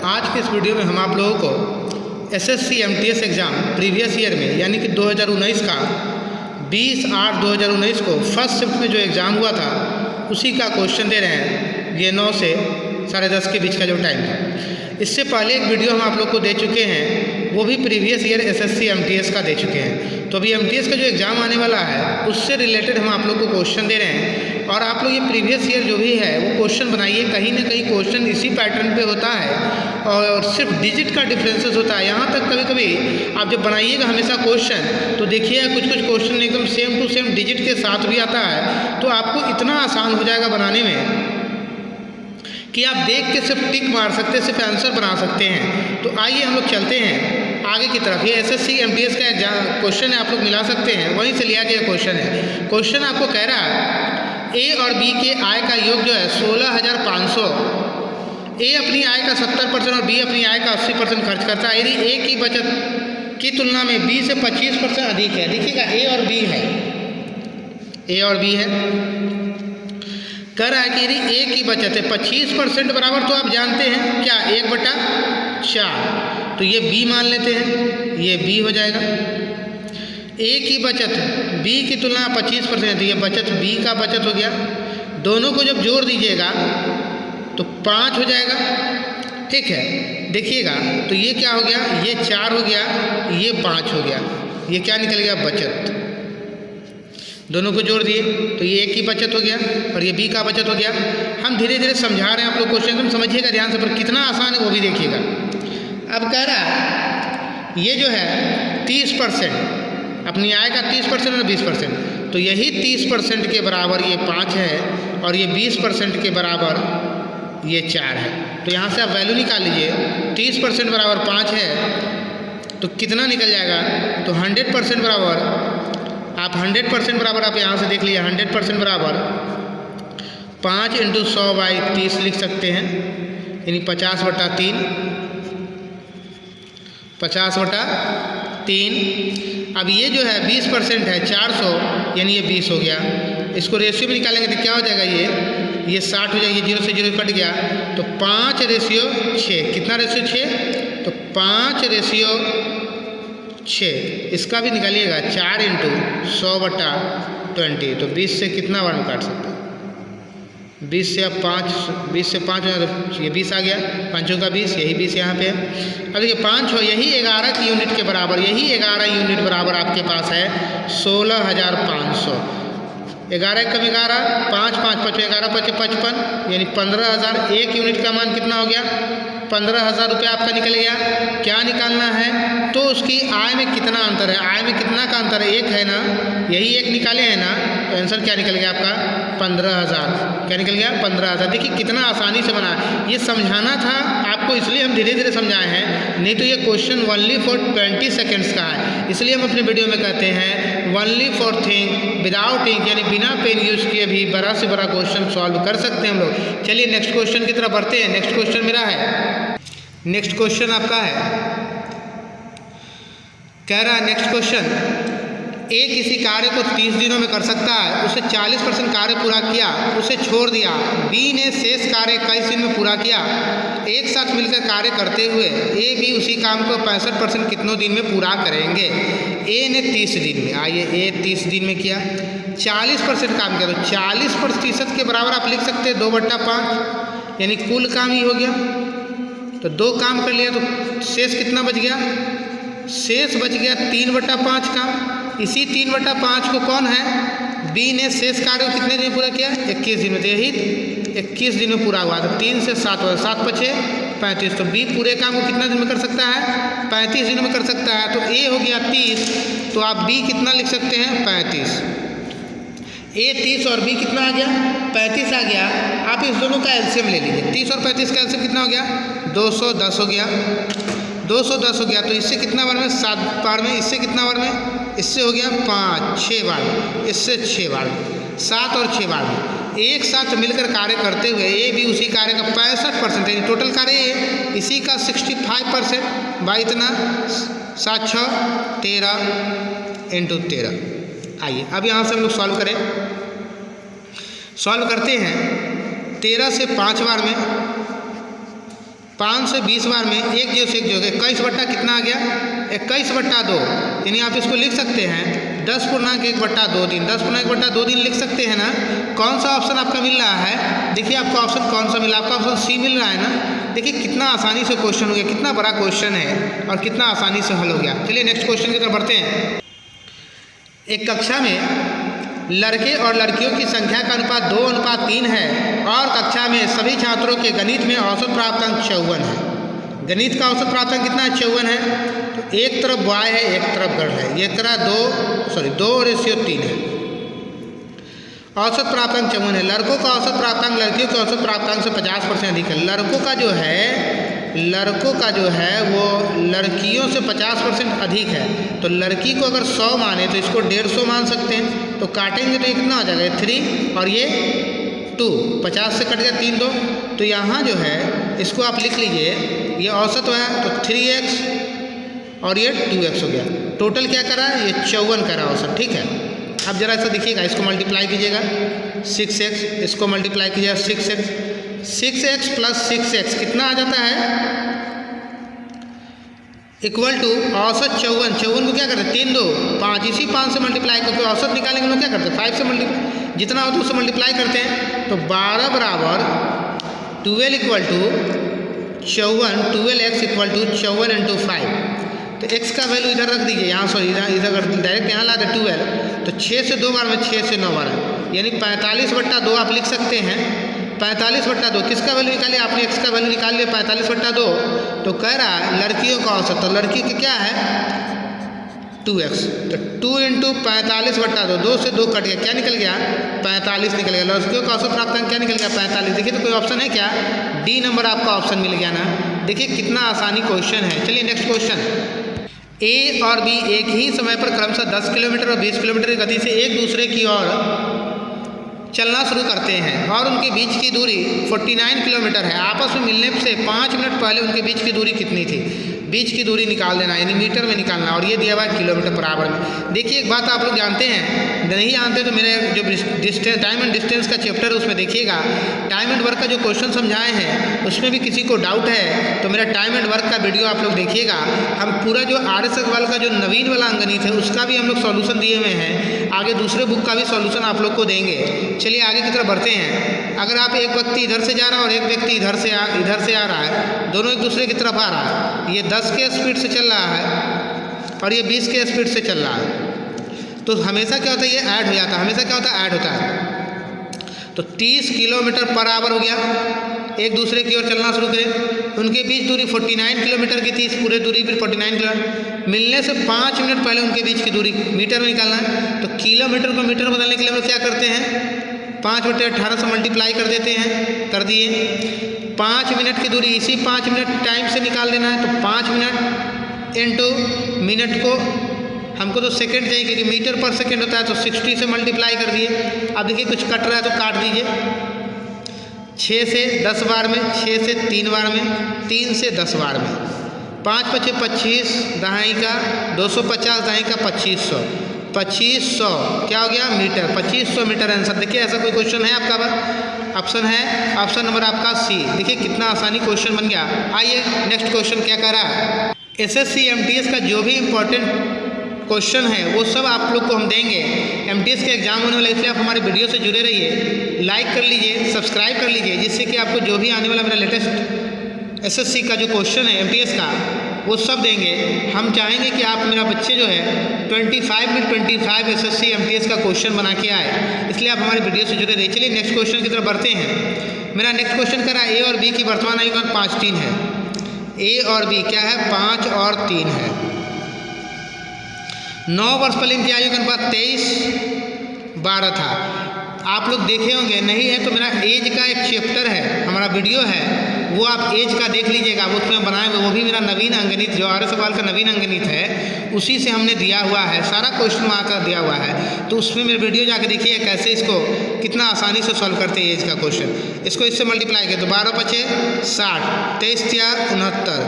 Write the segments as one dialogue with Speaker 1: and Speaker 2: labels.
Speaker 1: आज के इस वीडियो में हम आप लोगों को SSC MTS exam previous year में यानी कि 2019 का 20/8/2019 को फर्स्ट शिफ्ट में जो एग्ज़ाम हुआ था उसी का क्वेश्चन दे रहे हैं। ये 9 से 10:30 के बीच का जो टाइम था। इससे पहले एक वीडियो हम आप लोग को दे चुके हैं, वो भी प्रीवियस ईयर एसएससी एमटीएस का दे चुके हैं। तो अभी एमटीएस का जो एग्ज़ाम आने वाला है उससे रिलेटेड हम आप लोग को क्वेश्चन दे रहे हैं। और आप लोग ये प्रीवियस ईयर जो भी है वो क्वेश्चन बनाइए, कहीं ना कहीं क्वेश्चन इसी पैटर्न पे होता है और सिर्फ डिजिट का डिफरेंसेस होता है। यहाँ तक कभी कभी आप जब बनाइएगा हमेशा क्वेश्चन तो देखिएगा कुछ क्वेश्चन एकदम सेम टू सेम डिजिट के साथ भी आता है, तो आपको इतना आसान हो जाएगा बनाने में कि आप देख के सिर्फ टिक मार सकते हैं, सिर्फ आंसर बना सकते हैं। तो आइए हम लोग चलते हैं आगे की तरफ। ये एसएससी एमटीएस का एग्जाम क्वेश्चन है, आप लोग मिला सकते हैं, वहीं से लिया गया क्वेश्चन है। क्वेश्चन आपको कह रहा है ए और बी के आय का योग जो है 16,500। ए अपनी आय का 70% और बी अपनी आय का 80% खर्च करता है। यदि ए की बचत की तुलना में बी से 25% अधिक है। देखिएगा ए और बी है, ए और बी है, कह रहा है कि यदि ए की बचत है 25% बराबर, तो आप जानते हैं क्या 1/4, तो ये बी मान लेते हैं, ये बी हो जाएगा। ए की बचत बी की तुलना 25% है, तो ये बचत बी का बचत हो गया। दोनों को जब जोड़ दीजिएगा तो 5 हो जाएगा, ठीक है। देखिएगा तो ये क्या हो गया, ये 4 हो गया, ये 5 हो गया, ये क्या निकल गया बचत। दोनों को जोड़ दिए तो ये ए की बचत हो गया और ये बी का बचत हो गया। हम धीरे धीरे समझा रहे हैं आप लोग क्वेश्चन, एकदम समझिएगा ध्यान से, पर कितना आसान है वो भी देखिएगा। अब कह रहा है ये जो है 30%, अपनी आय का 30% और 20%, तो यही 30% के बराबर ये 5 है और ये 20% के बराबर ये 4 है। तो यहाँ से आप वैल्यू निकाल लीजिए। 30% बराबर 5 है तो कितना निकल जाएगा, तो 100% बराबर, आप 100% बराबर आप यहाँ से देख लीजिए, 100% बराबर 5 × 100/30 लिख सकते हैं, यानी 50/3, 50/3। अब ये जो है 20% है 400, यानी ये 20 हो गया। इसको रेशियो में निकालेंगे तो क्या हो जाएगा, ये 60 हो जाएगा, ये 0 से 0 कट गया, तो 5/6। कितना रेशियो 6, तो 5/6। इसका भी निकालिएगा 4 × 100/20, तो 20 से कितना बार में काट सकते हैं, 20 से अब 5, 20 से 5 ये 20 आ गया, 5 का 20, यही 20 यहाँ पे है। अब देखिए 5 हो, यही 11 की यूनिट के बराबर, यही 11 यूनिट बराबर आपके पास है 16,500। 11 कम 11, 5 5 5 11 5 55, यानी 15,000। एक यूनिट का मान कितना हो गया, 15,000 रुपये आपका निकल गया। क्या निकालना है, तो उसकी आय में कितना अंतर है, आय में कितना का अंतर है, 1 है ना, यही 1 निकाले हैं ना, तो आंसर क्या निकल गया आपका 15,000। क्या निकल गया 15,000। देखिए कितना आसानी से बना। ये समझाना था आपको, इसलिए हम धीरे धीरे समझाए हैं, नहीं तो ये क्वेश्चन ओनली फॉर 20 सेकेंड्स का है। इसलिए हम अपने वीडियो में कहते हैं only for think without ink, यानी बिना पेन यूज किए भी बड़ा से बड़ा क्वेश्चन सॉल्व कर सकते हैं हम लोग। चलिए नेक्स्ट क्वेश्चन की तरफ बढ़ते हैं। नेक्स्ट क्वेश्चन मेरा है, नेक्स्ट क्वेश्चन आपका है, कह रहा है नेक्स्ट क्वेश्चन, ए किसी कार्य को 30 दिनों में कर सकता है, उसे 40% कार्य पूरा किया, उसे छोड़ दिया। बी ने शेष कार्य 21 दिन में पूरा किया। एक साथ मिलकर कार्य करते हुए ए बी उसी काम को 65% कितनों दिन में पूरा करेंगे। ए ने 30 दिन में, आइए ए 30 दिन में किया, 40% काम किया, तो 40% के बराबर आप लिख सकते हैं 2/5, यानी कुल काम ही हो गया। तो 2 काम कर लिया तो शेष कितना बच गया, शेष बच गया 3/5 काम। इसी 3/5 को कौन है, बी ने शेष कार्य को कितने दिन में पूरा किया, 21 दिन में, तो यही 21 दिन में पूरा हुआ। तो 3 से 7 हुआ, 7 × 5 = 35, तो बी पूरे काम को कितना दिन में कर सकता है, 35 दिनों में कर सकता है। तो ए हो गया 30, तो आप बी कितना लिख सकते हैं 35। ए 30 और बी कितना आ गया 35 आ गया। आप इस दोनों का एलसीएम ले लीजिए, 30 और 35 का एलसीएम कितना हो गया 210 हो गया, 210 हो गया। तो इससे कितना बार में 7 बार में, इससे कितना बार में, इससे हो गया 5 6 बार में, इससे 6 बार में, 7 और 6 बार में। एक साथ मिलकर कार्य करते हुए ए भी उसी कार्य का 65%, यानी टोटल कार्य है इसी का 65% बाई इतना 7 6 13 × 13। आइए अब यहाँ से हम लोग सॉल्व करें, सॉल्व करते हैं। 13 से 5 बार में 5 से 20 बार में 1 जीरो से 1 जोड़ 21 बट्टा कितना आ गया 21/2, यानी आप इसको लिख सकते हैं 10.1/2 10.1/2 लिख सकते हैं ना। कौन सा ऑप्शन आपका मिल रहा है, देखिए आपका ऑप्शन कौन सा मिला, आपका ऑप्शन सी मिल रहा है ना। देखिए कितना आसानी से क्वेश्चन हो गया, कितना बड़ा क्वेश्चन है और कितना आसानी से हल हो गया। चलिए नेक्स्ट क्वेश्चन की तरफ बढ़ते हैं। एक कक्षा में लड़के और लड़कियों की संख्या का अनुपात 2:3 है और कक्षा में सभी छात्रों के गणित में औसत प्राप्तांक 54 है। गणित का औसत प्राप्तांक कितना 54 है, तो एक तरफ बॉय है एक तरफ गर्ल है, ये करा 2:3 है। औसत प्राप्तांक 54 है। लड़कों का औसत प्राप्तांक लड़कियों के औसत प्राप्तांक से 50% अधिक है। लड़कों का जो है वो लड़कियों से 50% अधिक है। तो लड़की को अगर 100 माने तो इसको 150 मान सकते हैं। तो काटेंगे तो ये कितना हो जाएगा 3 और ये 2, 50 से कट गया 3 2, तो यहाँ जो है इसको आप लिख लीजिए, ये औसत है तो 3x और ये 2x हो गया। टोटल क्या करा, ये 54 करा औसत, ठीक है। अब जरा ऐसा देखिएगा, इसको मल्टीप्लाई कीजिएगा 6x, इसको मल्टीप्लाई कीजिएगा 6x प्लस 6x कितना आ जाता है इक्वल टू औसत 54 को क्या करते हैं 3 2 5, इसी 5 से मल्टीप्लाई करके औसत निकालेंगे लोग क्या करते हैं 5 से मल्टीप्लाई, जितना होता है उससे मल्टीप्लाई करते हैं। तो 12 बराबर 12 equal to 54, 12x equal to 54 × 5। तो x का वैल्यू इधर रख दीजिए, यहाँ सॉरी इधर डायरेक्ट यहाँ ला दे 12, तो 6 से 2 बार में 6 से 9 बार है, यानी 45/2 आप लिख सकते हैं। 45/2 किसका वैल्यू निकालिए आपने, x का वैल्यू निकाल लिया 45/2। तो कह रहा है लड़कियों का औसत, तो लड़की का क्या है 2x, तो 2 × 45/2, 2 से 2 कट गया, क्या निकल गया 45 निकल गया। लड़कियों का औसत प्राप्तांक क्या निकल गया 45। देखिए तो कोई ऑप्शन है क्या, डी नंबर आपका ऑप्शन मिल गया ना। देखिए कितना आसानी क्वेश्चन है। चलिए नेक्स्ट क्वेश्चन। ए और बी एक ही समय पर क्रमशः 10 किलोमीटर और 20 किलोमीटर की गति से एक दूसरे की ओर चलना शुरू करते हैं और उनके बीच की दूरी 49 किलोमीटर है। आपस में मिलने से 5 मिनट पहले उनके बीच की दूरी कितनी थी, बीच की दूरी निकाल देना, यानी मीटर में निकालना, और ये दिया हुआ है किलोमीटर पर आवर में। देखिए एक बात आप लोग जानते हैं, नहीं जानते तो मेरे जो डिस्टेंस टाइम एंड डिस्टेंस का चैप्टर है उसमें देखिएगा, टाइम एंड वर्क का जो क्वेश्चन समझाए हैं उसमें भी किसी को डाउट है तो मेरा टाइम एंड वर्क का वीडियो आप लोग देखिएगा। हम पूरा जो RS अग्रवाल का जो नवीन वाला अंगणित है उसका भी हम लोग सॉल्यूशन दिए हुए हैं, आगे दूसरे बुक का भी सॉल्यूशन आप लोग को देंगे। चलिए आगे की तरफ बढ़ते हैं। अगर आप एक व्यक्ति इधर से जा रहा है और एक व्यक्ति इधर से आ रहा है, दोनों एक दूसरे की तरफ आ रहा है, ये 10 के स्पीड से चल रहा है और ये 20 के स्पीड से चल रहा है, तो हमेशा क्या होता है ये ऐड हो जाता है, हमेशा क्या होता है ऐड होता है। तो 30 किलोमीटर पर आवर हो गया, एक दूसरे की ओर चलना शुरू करें, उनके बीच दूरी 49 किलोमीटर की थी, इस पूरे दूरी पर 49 किलोमीटर, मिलने से 5 मिनट पहले उनके बीच की दूरी मीटर में निकालना है। तो किलोमीटर को मीटर में बदलने के लिए हम लोग क्या करते हैं 5/18 से मल्टीप्लाई कर देते हैं, कर दिए। 5 मिनट की दूरी इसी 5 मिनट टाइम से निकाल देना है, तो 5 मिनट इंटू मिनट को हमको तो सेकंड चाहिए क्योंकि मीटर पर सेकंड होता है, तो 60 से मल्टीप्लाई कर दिए। अब देखिए कुछ कट रहा है तो काट दीजिए, 6 से 10 बार में, 6 से 3 बार में, 3 से 10 बार में, 5 × 5 = 25, दहाई का 250, दहाई का 2500, 2500 क्या हो गया मीटर, 2500 मीटर आंसर। देखिए ऐसा कोई क्वेश्चन है आपका पास, ऑप्शन है ऑप्शन नंबर आपका सी। देखिए कितना आसानी क्वेश्चन बन गया। आइए नेक्स्ट क्वेश्चन क्या कह रहा है, SSC MTS का जो भी इम्पोर्टेंट क्वेश्चन है वो सब आप लोग को हम देंगे। MTS के एग्जाम होने वाला, इसलिए आप हमारे वीडियो से जुड़े रहिए, लाइक कर लीजिए, सब्सक्राइब कर लीजिए, जिससे कि आपको जो भी आने वाला मेरा लेटेस्ट SSC का जो क्वेश्चन है MTS का वो सब देंगे। हम चाहेंगे कि आप मेरा बच्चे जो है 25 में 25 SSC MTS का क्वेश्चन बना के आए, इसलिए आप हमारे वीडियो से जुड़े रहिए। चलिए नेक्स्ट क्वेश्चन की तरफ बढ़ते हैं। मेरा नेक्स्ट क्वेश्चन करा A और B की वर्तमान आयु 5 3 है। A और B क्या है 5 और 3 है। 9 वर्ष पहले इनकी आयु का अनुपात 23:12 था। आप लोग देखे होंगे, नहीं है तो मेरा एज का एक चैप्टर है, हमारा वीडियो है, वो आप एज का देख लीजिएगा, वो उसमें बनाए हुए, वो भी मेरा नवीन अंगणित जो RS अग्रवाल का नवीन अंगणित है उसी से हमने दिया हुआ है, सारा क्वेश्चन वहाँ का दिया हुआ है, तो उसमें मेरे वीडियो जाके देखिए कैसे इसको कितना आसानी से सॉल्व करते हैं एज का क्वेश्चन। इसको इससे मल्टीप्लाई किया तो 12 × 5 = 60, 23 × 4 = 69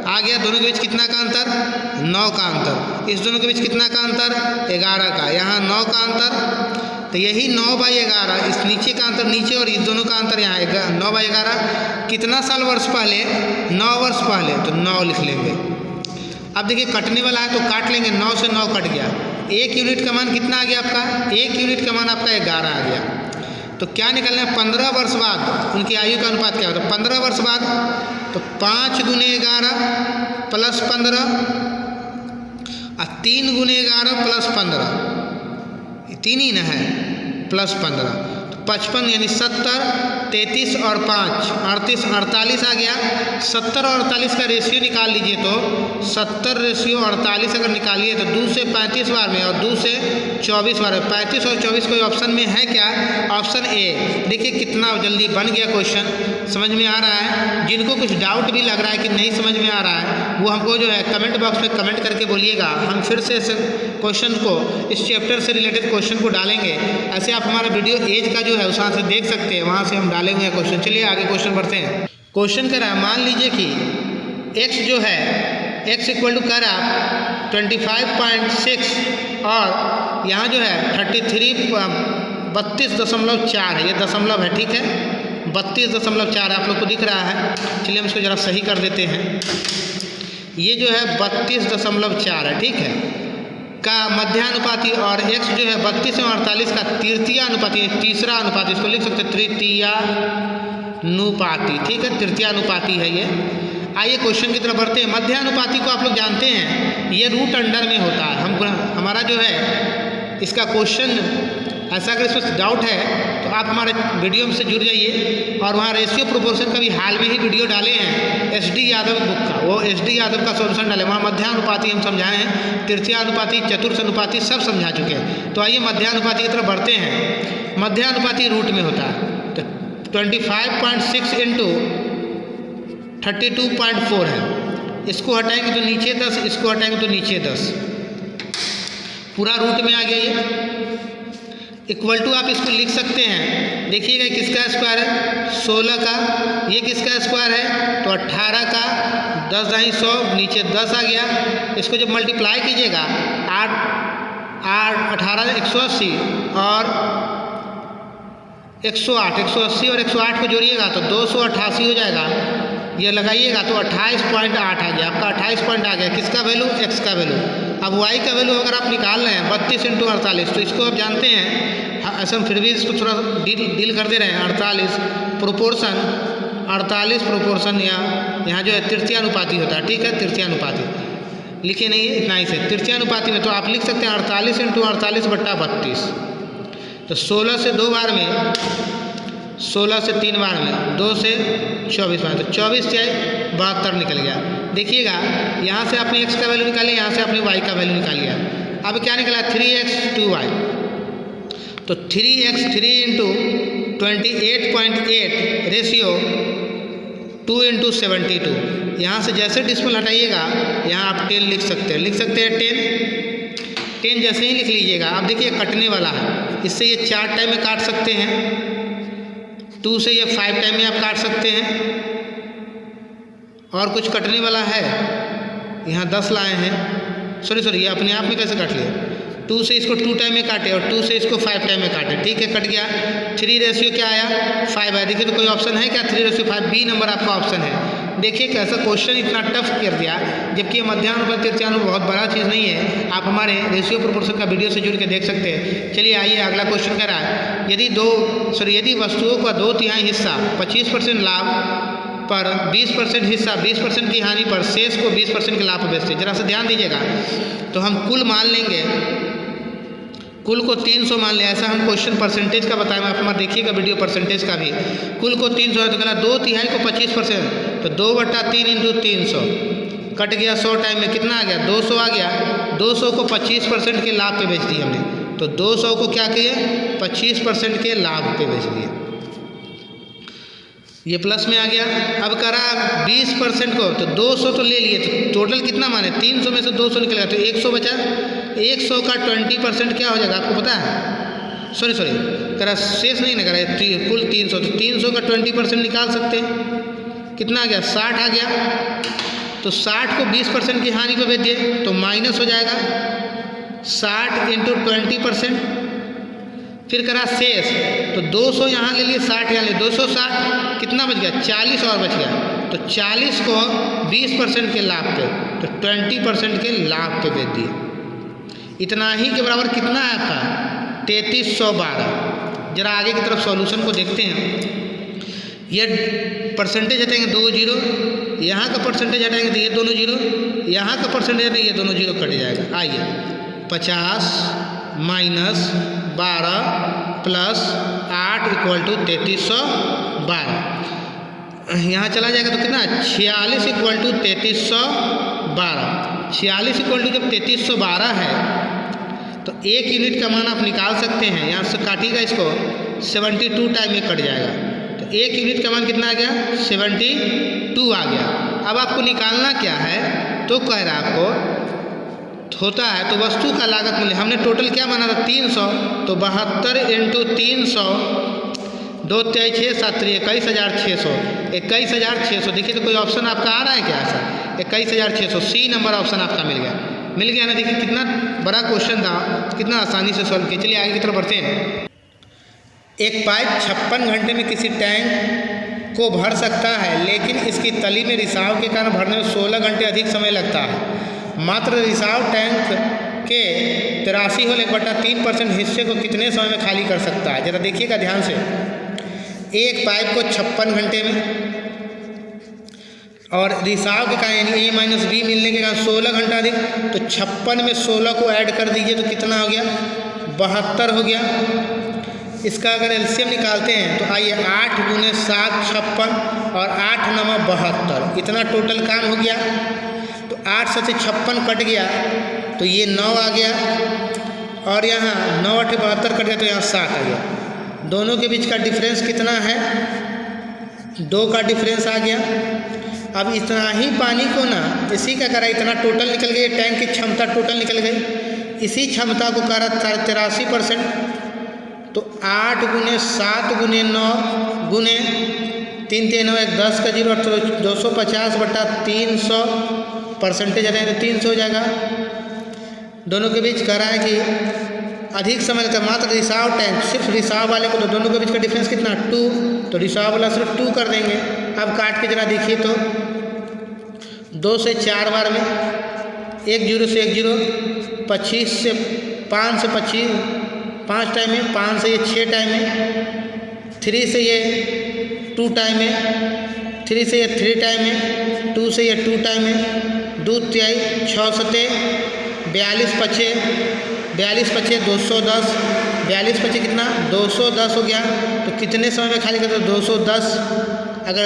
Speaker 1: आ गया। दोनों के बीच कितना का अंतर 9 का अंतर, इस दोनों के बीच कितना का अंतर 11 का, यहाँ 9 का अंतर, तो यही 9/11, इस नीचे का अंतर नीचे और इस दोनों का अंतर यहाँ 9/11 कितना साल वर्ष पहले, 9 वर्ष पहले, तो 9 लिख लेंगे। अब देखिए कटने वाला है तो काट लेंगे, 9 से 9 कट गया, 1 यूनिट का मान कितना आ गया आपका, 1 यूनिट का मान आपका 11 आ गया। तो क्या निकलना है, 15 वर्ष बाद उनकी आयु का अनुपात क्या होता है, 15 वर्ष बाद, तो 5 × 11 + 15 और 3 × 11 + 15, 3 ही ना है, +15, 55 यानी 70, 33 और 5 38, 48 आ गया। 70 और 48 का रेशियो निकाल लीजिए, तो 70 रेशियो 48 अगर निकालिए तो 2 से 35 बार में और 2 से 24 बार में, 35 और 24 कोई ऑप्शन में है क्या, ऑप्शन ए। देखिए कितना जल्दी बन गया क्वेश्चन, समझ में आ रहा है। जिनको कुछ डाउट भी लग रहा है कि नहीं समझ में आ रहा है, वो हमको जो है कमेंट बॉक्स में कमेंट करके बोलिएगा, हम फिर से इस क्वेश्चन को, इस चैप्टर से रिलेटेड क्वेश्चन को डालेंगे। ऐसे आप हमारा वीडियो एज का जो है उस वहाँ से देख सकते हैं, वहाँ से हम डाले हुए हैं क्वेश्चन। चलिए आगे क्वेश्चन बढ़ते हैं। क्वेश्चन कह रहा है, मान लीजिए कि x जो है, x इक्वल टू कह रहा है 25.6 और यहाँ जो है 32.4 है, ये दशमलव है, ठीक है, 32.4 आप लोग को दिख रहा है। चलिए हम इसको ज़रा सही कर देते हैं। ये जो है 32.4 है, ठीक है, का मध्यानुपाती, और x जो है 32 और 48 का तृतीय अनुपाती, तीसरा अनुपाती, इसको लिख सकते हैं तृतीयानुपाती, ठीक है, तृतीयानुपाती है ये। आइए क्वेश्चन की तरफ बढ़ते हैं। मध्यानुपाती को आप लोग जानते हैं, ये रूट अंडर में होता है। हमारा जो है इसका क्वेश्चन, ऐसा अगर इसमें डाउट है तो आप हमारे वीडियो में से जुड़ जाइए, और वहाँ रेशियो प्रोपोर्शन का भी हाल में ही वीडियो डाले हैं SD यादव बुक का, वो SD यादव का सॉल्यूशन डाले, वहाँ मध्यानुपाती हम समझाए हैं, तृतीयानुपाती, चतुर्थानुपाती सब समझा चुके हैं। तो आइए मध्यानुपाती की तरफ बढ़ते हैं। मध्यानुपाती रूट में होता है, तो 25.6 × 32.4 है, इसको हटाएंगे तो नीचे 10, इसको हटाएंगे तो नीचे 10, पूरा रूट में आ गया ये। इक्वल टू आप इसको लिख सकते हैं, देखिएगा किसका स्क्वायर है, 16 का, ये किसका स्क्वायर है, तो 18 का, 10 × 100, नीचे 10 आ गया। इसको जब मल्टीप्लाई कीजिएगा, 8 18 180 और 108, 180 और 108 को जोड़िएगा तो 288 हो जाएगा। ये लगाइएगा तो 28.8 आ गया, आपका 28 पॉइंट आ गया। किसका वैल्यू, x का वैल्यू। अब y का वैल्यू अगर आप निकाल रहे हैं 32 × 48, तो इसको आप जानते हैं, ऐसा हम फिर भी इसको थोड़ा डील कर दे रहे हैं। 48 प्रोपोर्शन यहाँ जो है तृतीयानुपाती होता है, ठीक है, तृतीयानुपाती लिखे नहीं है, इतना ही से तृतीयानुपाती में, तो आप लिख सकते हैं 48 × 48/32, तो 16 से 2 बार में, 16 से 3 बार में, 2 से 24 बार, तो 24 से 72 निकल गया। देखिएगा यहाँ से आपने x का वैल्यू निकालिए, यहाँ से आपने y का वैल्यू निकाल लिया। अब क्या निकला, 3x 2y, तो 3x 3 × 28.8 रेशियो 2 × 72। यहाँ से जैसे डिस्मल हटाइएगा, यहाँ आप 10 लिख सकते हैं, 10 जैसे ही लिख लीजिएगा। अब देखिए कटने वाला है, इससे ये 4 टाइम में काट सकते हैं, 2 से ये 5 टाइम में आप काट सकते हैं, और कुछ कटने वाला है, यहाँ 10 लाए हैं, सॉरी ये अपने आप में कैसे काट लिया, 2 से इसको 2 टाइम में काटे और 2 से इसको 5 टाइम में काटे, ठीक है, कट गया। 3 रेशियो क्या आया, 5 आया। देखिए तो कोई ऑप्शन है क्या, 3 रेशियो 5, बी नंबर आपका ऑप्शन है। देखिए कैसा क्वेश्चन इतना टफ कर दिया, जबकि ये मध्यानुपात तृतीयानुपात बहुत बड़ा चीज़ नहीं है। आप हमारे रेशियो प्रोपोर्शन का वीडियो से जुड़ के देख सकते हैं। चलिए आइए अगला क्वेश्चन कह रहा है, यदि वस्तुओं का 2/3 हिस्सा 25% लाभ पर 20% हिस्सा 20% की हानि पर, शेष को 20% के लाभ पर बेचते हैं। जरा सा ध्यान दीजिएगा, तो हम कुल मान लेंगे, कुल को 300 मान लिया, ऐसा हम क्वेश्चन परसेंटेज का बताएंगे, आप हमारा देखिएगा वीडियो परसेंटेज का भी। कुल को 300 है तो कहना 2/3 को 25%, तो 2/3 × 300 कट गया, 100 टाइम में कितना आ गया, 200 आ गया। 200 को 25% के लाभ पे बेच दिए हमने, तो 200 को क्या किए, 25% के लाभ पे बेच दिए, ये प्लस में आ गया। अब कह रहा 20% को, तो 200 तो ले लिए, तो टोटल कितना माने, 300 में से 200 निकलेगा तो 100 बचा। 100 का 20% क्या हो जाएगा आपको पता है, सॉरी कह रहा शेष नहीं ना, कह रहा कुल 300, तो 300 का 20% निकाल सकते हैं, कितना आ गया, 60 आ गया। तो 60 को 20% की हानि पे बेच दिए तो माइनस हो जाएगा, 60 × 20%, फिर करा शेष, तो 200 यहाँ ले लिए, 60 यहाँ ले, 260 कितना बच गया, 40 और बच गया। तो 40 को 20% के लाभ पे, तो 20% के लाभ पे बेच दिए। इतना ही के बराबर कितना है आपका 3312। जरा आगे की तरफ सॉल्यूशन को देखते हैं। ये परसेंटेज हटाएंगे 2 जीरो, यहाँ का परसेंटेज हटाएंगे तो ये दोनों जीरो, यहाँ का परसेंटेज हटाएंगे ये दोनों जीरो कट जाएगा। आइए 50 माइनस 12 प्लस 8 इक्वल टू 3312। यहाँ चला जाएगा तो कितना 46 इक्वल टू 3312। 46 इक्वल टू जब 3312 है तो 1 यूनिट का मान आप निकाल सकते हैं। यहाँ से काटिएगा इसको 72 टाइम में कट जाएगा, तो 1 यूनिट का मान कितना आ गया 72 आ गया। अब आपको निकालना क्या है, तो कह रहा है आपको होता है तो वस्तु का लागत मूल्य, हमने टोटल क्या माना था 300, तो 72 इंटू 300, 2 3 6 7 21,600, 21,600। देखिए तो कोई ऑप्शन आपका आ रहा है क्या ऐसा, 21,600 सी नंबर ऑप्शन आपका मिल गया ना। देखिए कितना बड़ा क्वेश्चन था, कितना आसानी से सॉल्व किया। चलिए आगे की तरफ बढ़ते हैं। एक पाइप 56 घंटे में किसी टैंक को भर सकता है, लेकिन इसकी तली में रिसाव के कारण भरने में 16 घंटे अधिक समय लगता है। मात्र रिसाव टैंक के 83 होल 1/3% हिस्से को कितने समय में खाली कर सकता है। जरा देखिएगा ध्यान से। एक पाइप को 56 घंटे में और रिसाव के कारण यानी A माइनस बी मिलने के कारण 16 घंटा अधिक, तो 56 में 16 को ऐड कर दीजिए तो कितना हो गया 72 हो गया। इसका अगर एलसीएम निकालते हैं तो आइए 8 × 7 56 और 8 × 9 72, इतना टोटल काम हो गया। तो 8 से 56 कट गया तो ये 9 आ गया, और यहाँ 9 8 72 कट गया तो यहाँ 7 आ गया। दोनों के बीच का डिफरेंस कितना है 2 का डिफरेंस आ गया। अब इतना ही पानी को ना इसी का करा इतना टोटल निकल गई, टैंक की क्षमता टोटल निकल गई। इसी क्षमता को करा 83%, तो 8 × 7 × 9 गुने 3 3 9 1 10 का 0 तो 250/300 परसेंटेज आ जाएगा तो 300 हो जाएगा। दोनों के बीच कह रहा है कि अधिक समय लगता है। मात्र रिसाव टैंक, सिर्फ रिसाव वाले को, तो दोनों के बीच का डिफरेंस कितना 2, तो रिसाव वाला सिर्फ 2 कर देंगे। अब काट के जरा देखिए तो 2 से 4 बार में 1 0 से 1 0, 25 से 5 से 25 5 टाइम में, 5 से ये 6 टाइम में, 3 से ये 2 टाइम में, 3 से ये 3 टाइम में, 2 से ये 2 टाइम में, 2 तिहाई 6 सते 42 पचे 210, 42 पचे कितना 210 हो गया। तो कितने समय में खाली करते 210, अगर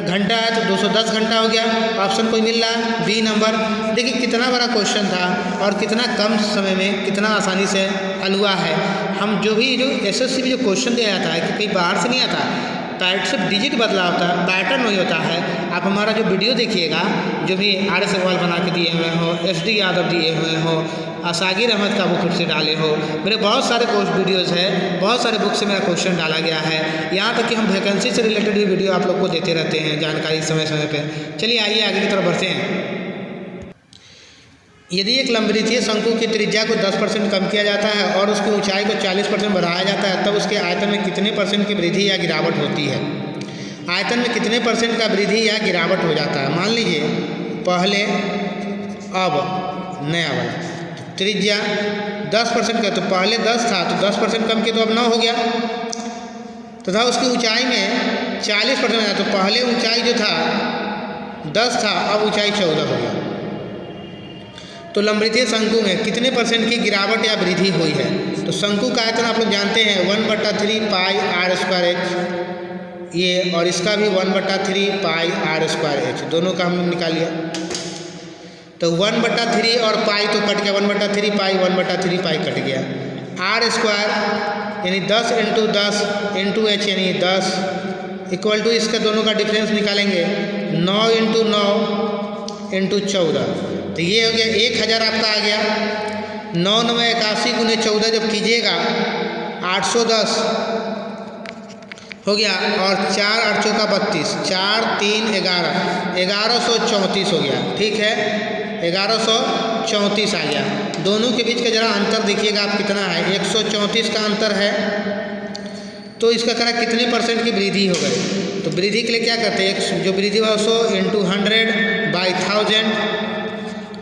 Speaker 1: घंटा है तो 210 घंटा हो गया। ऑप्शन कोई मिल रहा है बी नंबर। देखिए कितना बड़ा क्वेश्चन था और कितना कम समय में कितना आसानी से हल हुआ है। हम जो एसएससी में जो क्वेश्चन दिया जाता है कि कहीं बाहर से नहीं आता, सिर्फ डिजिट बदला होता है, पैटर्न वही होता है। आप हमारा जो वीडियो देखिएगा, जो भी RS अग्रवाल बना के दिए हुए हो, SD यादव दिए हुए हो, सागिर अहमद का बुक फिर से डाले हो, मेरे बहुत सारे कोर्स वीडियोज़ है, बहुत सारे बुक से मेरा क्वेश्चन डाला गया है। यहाँ तक कि हम वैकेंसी से रिलेटेड भी वीडियो आप लोग को देते रहते हैं, जानकारी समय समय पर। चलिए आइए आगे की तरफ बढ़ते हैं। यदि एक लंबवृत्तीय शंकु की त्रिज्या को 10% कम किया जाता है और उसकी ऊंचाई को 40% बढ़ाया जाता है, तब उसके आयतन में कितने % की वृद्धि या गिरावट होती है। आयतन में कितने % का वृद्धि या गिरावट हो जाता है। मान लीजिए पहले, अब नया वाला त्रिज्या 10% का, तो पहले 10 था तो 10% कम किया तो अब 9 हो गया, तथा उसकी ऊंचाई में 40% आया, तो पहले ऊंचाई जो था 10 था, अब ऊंचाई 14 हो गया। तो लंबवृत्तीय शंकु में कितने % की गिरावट या वृद्धि हुई है। तो शंकु का आयतन आप लोग जानते हैं 1/3 पाई r²h, ये और इसका भी 1/3 पाई r²h, दोनों का हम लोग निकाल लिया। तो 1/3 और पाई तो कट गया, 1/3 पाई 1/3 पाई कट गया। r² यानी 10 × 10 × h यानी 10 इक्वल टू इसका दोनों का डिफरेंस निकालेंगे 9 × 9 × 14, तो ये हो गया 1000 आपका आ गया। 9 9 81 × 14 जब कीजिएगा 810 हो गया, और 4 8 का 32, 4 3 11 1134 हो गया। ठीक है, 1134 आ गया। दोनों के बीच का ज़रा अंतर देखिएगा आप कितना है, 134 का अंतर है। तो इसका करा कितने परसेंट की वृद्धि हो गई। तो वृद्धि के लिए क्या करते हैं, जो वृद्धि हुआ 100 × 100/1000।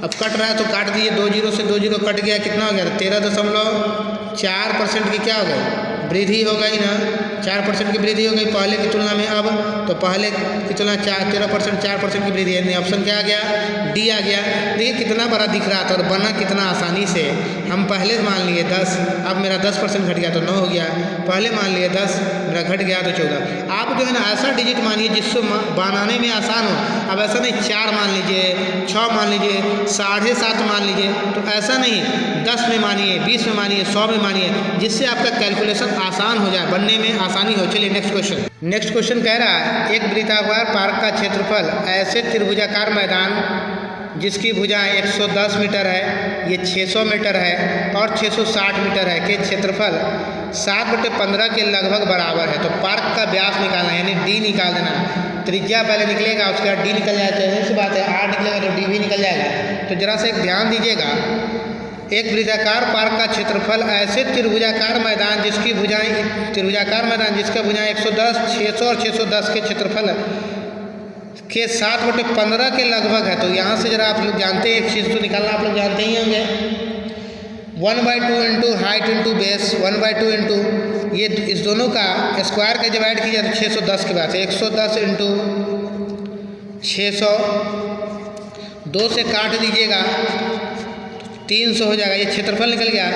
Speaker 1: अब कट रहा है तो काट दिए, 2 जीरो से 2 जीरो कट गया, कितना हो गया 13.4% की क्या हो गई वृद्धि हो गई ना, 4% की वृद्धि हो गई पहले की तुलना में। अब तो पहले की तुलना 13%, 4% की वृद्धि है। ऑप्शन क्या आ गया, डी आ गया। देखिए कितना बड़ा दिख रहा था और बना कितना आसानी से। हम पहले मान लिए 10, अब मेरा 10% घट गया तो 9 हो गया। पहले मान लिए 10, मेरा घट गया तो 14। आप जो है ना ऐसा डिजिट मानिए जिससे बनाने में आसान हो। अब ऐसा नहीं 4 मान लीजिए, 6 मान लीजिए, 7.5 मान लीजिए, तो ऐसा नहीं 10 में मानिए, 20 में मानिए, 100 में मानिए, जिससे आपका कैलकुलेशन आसान हो जाए, बनने में आसानी हो। चलिए नेक्स्ट क्वेश्चन। नेक्स्ट क्वेश्चन कह रहा है एक वृत्ताकार पार्क का क्षेत्रफल ऐसे त्रिभुजाकार मैदान जिसकी भुजाएं 110 मीटर है, ये 600 मीटर है और 660 मीटर है के क्षेत्रफल 7/15 के लगभग बराबर है। तो पार्क का व्यास निकालना है, यानी डी निकाल देना। त्रिज्या पहले निकलेगा, उसके बाद डी निकल जाएगा। तो ऐसी बात है, आर निकलेगा तो डी भी निकल जाएगा। तो जरा सा एक ध्यान दीजिएगा, एक वृत्ताकार पार्क का क्षेत्रफल ऐसे त्रिभुजाकार मैदान जिसकी भुजाएं 110, 600 और 610 के क्षेत्रफल के 7/15 के लगभग है। तो यहाँ से जरा आप लोग जानते हैं एक चीज़ तो निकालना आप लोग जानते ही होंगे, 1/2 into height into base, 1/2 into ये इस दोनों का स्क्वायर का डिवाइड किया तो 610 की बात है, 110 इंटू 600, 2 से काट दीजिएगा 300 हो जाएगा। ये क्षेत्रफल निकल गया।